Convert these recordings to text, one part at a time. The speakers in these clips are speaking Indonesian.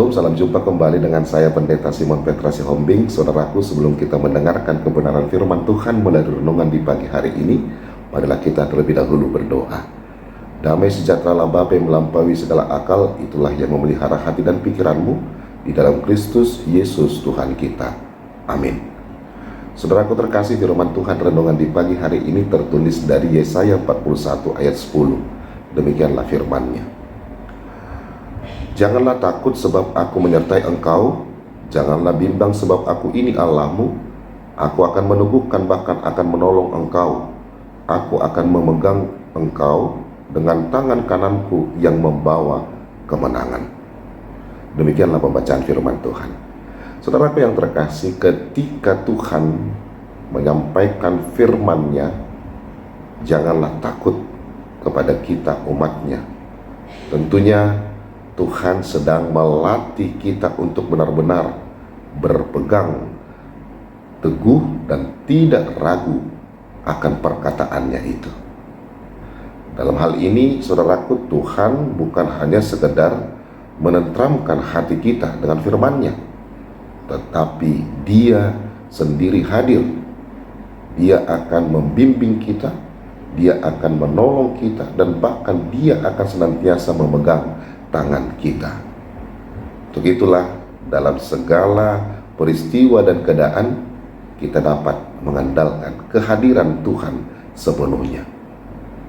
Shalom, salam jumpa kembali dengan saya Pendeta Simon Petra Sihombing. Saudaraku, sebelum kita mendengarkan kebenaran firman Tuhan melalui renungan di pagi hari ini, marilah kita terlebih dahulu berdoa. Damai sejahtera Bapa yang melampaui segala akal, itulah yang memelihara hati dan pikiranmu di dalam Kristus Yesus Tuhan kita. Amin. Saudaraku terkasih, firman Tuhan renungan di pagi hari ini tertulis dari Yesaya 41 ayat 10. Demikianlah firman-Nya. Janganlah takut sebab aku menyertai engkau, janganlah bimbang sebab aku ini Allahmu. Aku akan meneguhkan, bahkan akan menolong engkau. Aku akan memegang engkau dengan tangan kananku yang membawa kemenangan. Demikianlah pembacaan firman Tuhan. Saudaraku yang terkasih, ketika Tuhan menyampaikan firman-Nya, janganlah takut kepada kita umat-Nya. Tentunya Tuhan sedang melatih kita untuk benar-benar berpegang teguh dan tidak ragu akan perkataannya itu. Dalam hal ini, saudaraku, Tuhan bukan hanya sekedar menenteramkan hati kita dengan firman-Nya, tetapi Dia sendiri hadir. Dia akan membimbing kita, Dia akan menolong kita, dan bahkan Dia akan senantiasa memegang tangan kita. Untuk itulah dalam segala peristiwa dan keadaan kita dapat mengandalkan kehadiran Tuhan sepenuhnya.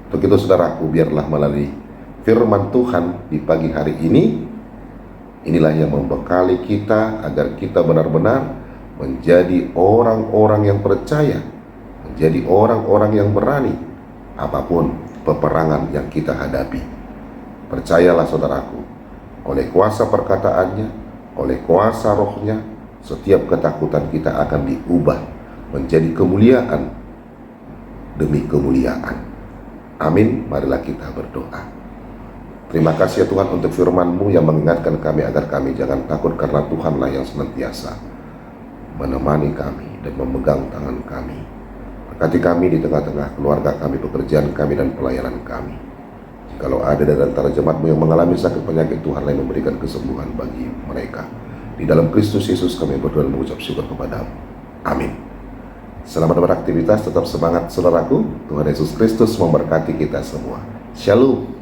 Untuk itu saudaraku, biarlah melalui firman Tuhan di pagi hari ini, inilah yang membekali kita agar kita benar-benar menjadi orang-orang yang percaya, menjadi orang-orang yang berani apapun peperangan yang kita hadapi. Percayalah saudaraku, oleh kuasa perkataannya, oleh kuasa rohnya, setiap ketakutan kita akan diubah menjadi kemuliaan demi kemuliaan. Amin. Marilah kita berdoa. Terima kasih ya Tuhan untuk firman-Mu yang mengingatkan kami agar kami jangan takut, karena Tuhanlah yang senantiasa menemani kami dan memegang tangan kami. Berkati kami di tengah-tengah keluarga kami, pekerjaan kami, dan pelayanan kami. Kalau ada dari antara jemaat-Mu yang mengalami sakit penyakit, Tuhanlah yang memberikan kesembuhan bagi mereka. Di dalam Kristus Yesus kami berdoa dan mengucap syukur kepada-Mu. Amin. Selamat beraktivitas, tetap semangat saudaraku. Tuhan Yesus Kristus memberkati kita semua. Shalom.